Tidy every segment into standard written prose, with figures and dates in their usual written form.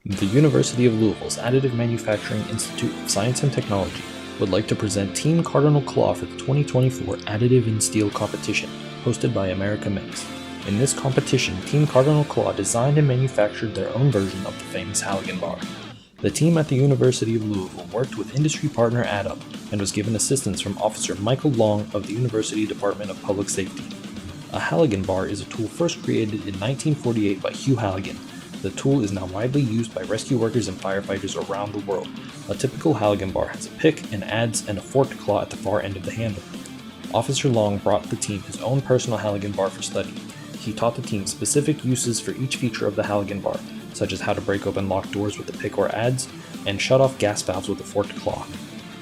The University of Louisville's Additive Manufacturing Institute of Science and Technology would like to present Team Cardinal Claw for the 2024 Additive in Steel competition, hosted by America Makes. In this competition, Team Cardinal Claw designed and manufactured their own version of the famous Halligan bar. The team at the University of Louisville worked with industry partner Additive and was given assistance from Officer Michael Long of the University Department of Public Safety. A Halligan bar is a tool first created in 1948 by Hugh Halligan. The tool is now widely used by rescue workers and firefighters around the world. A typical Halligan bar has a pick, an adze, and a forked claw at the far end of the handle. Officer Long brought the team his own personal Halligan bar for study. He taught the team specific uses for each feature of the Halligan bar, such as how to break open locked doors with the pick or adze, and shut off gas valves with a forked claw.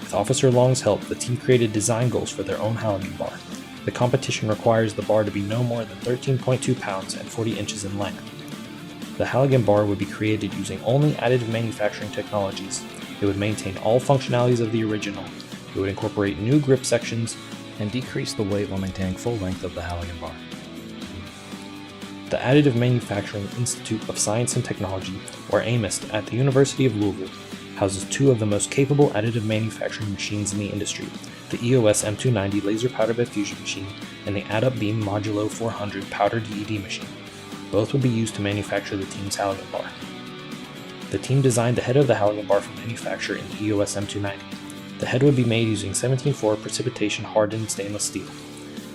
With Officer Long's help, the team created design goals for their own Halligan bar. The competition requires the bar to be no more than 13.2 pounds and 40 inches in length. The Halligan bar would be created using only additive manufacturing technologies. It would maintain all functionalities of the original. It would incorporate new grip sections and decrease the weight while maintaining full length of the Halligan bar. The Additive Manufacturing Institute of Science and Technology, or AMIST, at the University of Louisville houses two of the most capable additive manufacturing machines in the industry, the EOS M290 laser powder bed fusion machine and the Additive Beam Modulo 400 powder DED machine. Both would be used to manufacture the team's Halligan bar. The team designed the head of the Halligan bar for manufacture in the EOS M290. The head would be made using 17.4 precipitation hardened stainless steel.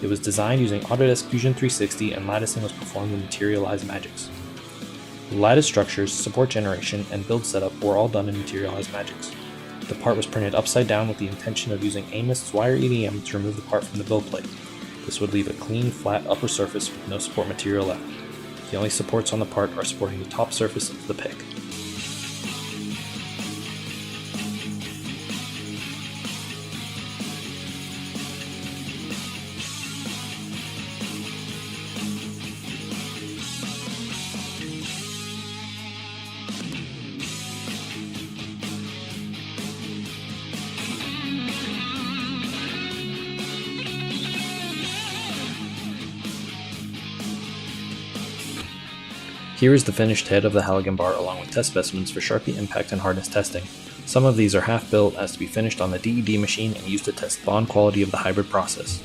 It was designed using Autodesk Fusion 360 and latticing was performed with Materialized Magics. The lattice structures, support generation, and build setup were all done in Materialized Magics. The part was printed upside down with the intention of using AMIST's wire EDM to remove the part from the build plate. This would leave a clean, flat upper surface with no support material left. The only supports on the part are supporting the top surface of the pick. Here is the finished head of the Halligan bar along with test specimens for Sharpie impact and hardness testing. Some of these are half built as to be finished on the DED machine and used to test bond quality of the hybrid process.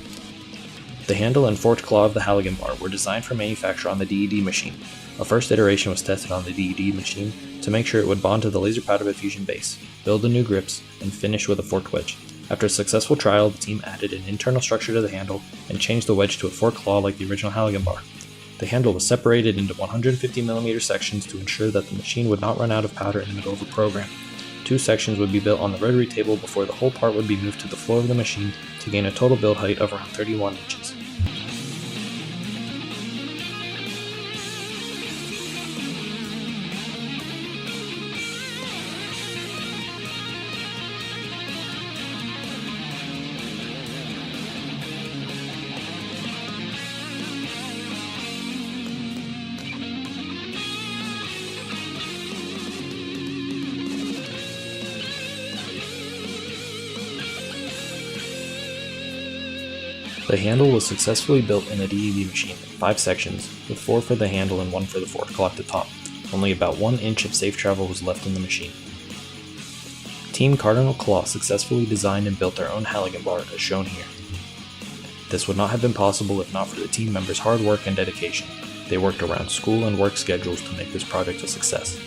The handle and forked claw of the Halligan bar were designed for manufacture on the DED machine. A first iteration was tested on the DED machine to make sure it would bond to the laser powder bed fusion base, build the new grips, and finish with a forked wedge. After a successful trial, the team added an internal structure to the handle and changed the wedge to a forked claw like the original Halligan bar. The handle was separated into 150mm sections to ensure that the machine would not run out of powder in the middle of a program. Two sections would be built on the rotary table before the whole part would be moved to the floor of the machine to gain a total build height of around 31 inches. The handle was successfully built in the DED machine in 5 sections, with 4 for the handle and 1 for the forked claw at the top. Only about 1 inch of safe travel was left in the machine. Team Cardinal Claw successfully designed and built their own Halligan bar as shown here. This would not have been possible if not for the team members' hard work and dedication. They worked around school and work schedules to make this project a success.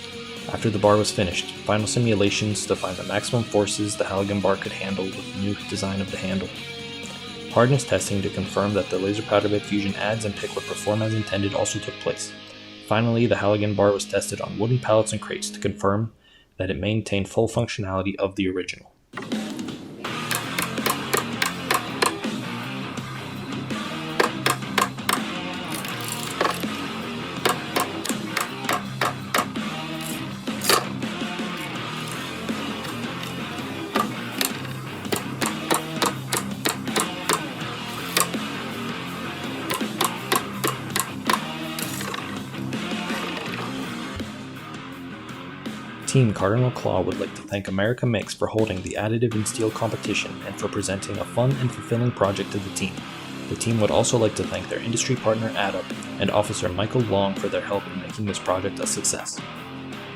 After the bar was finished, final simulations to find the maximum forces the Halligan bar could handle with the new design of the handle. Hardness testing to confirm that the laser powder bed fusion adze and pick would perform as intended also took place. Finally, the Halligan bar was tested on wooden pallets and crates to confirm that it maintained full functionality of the original. Team Cardinal Claw would like to thank America Makes for holding the Additive in Steel competition and for presenting a fun and fulfilling project to the team. The team would also like to thank their industry partner Additive and Officer Michael Long for their help in making this project a success.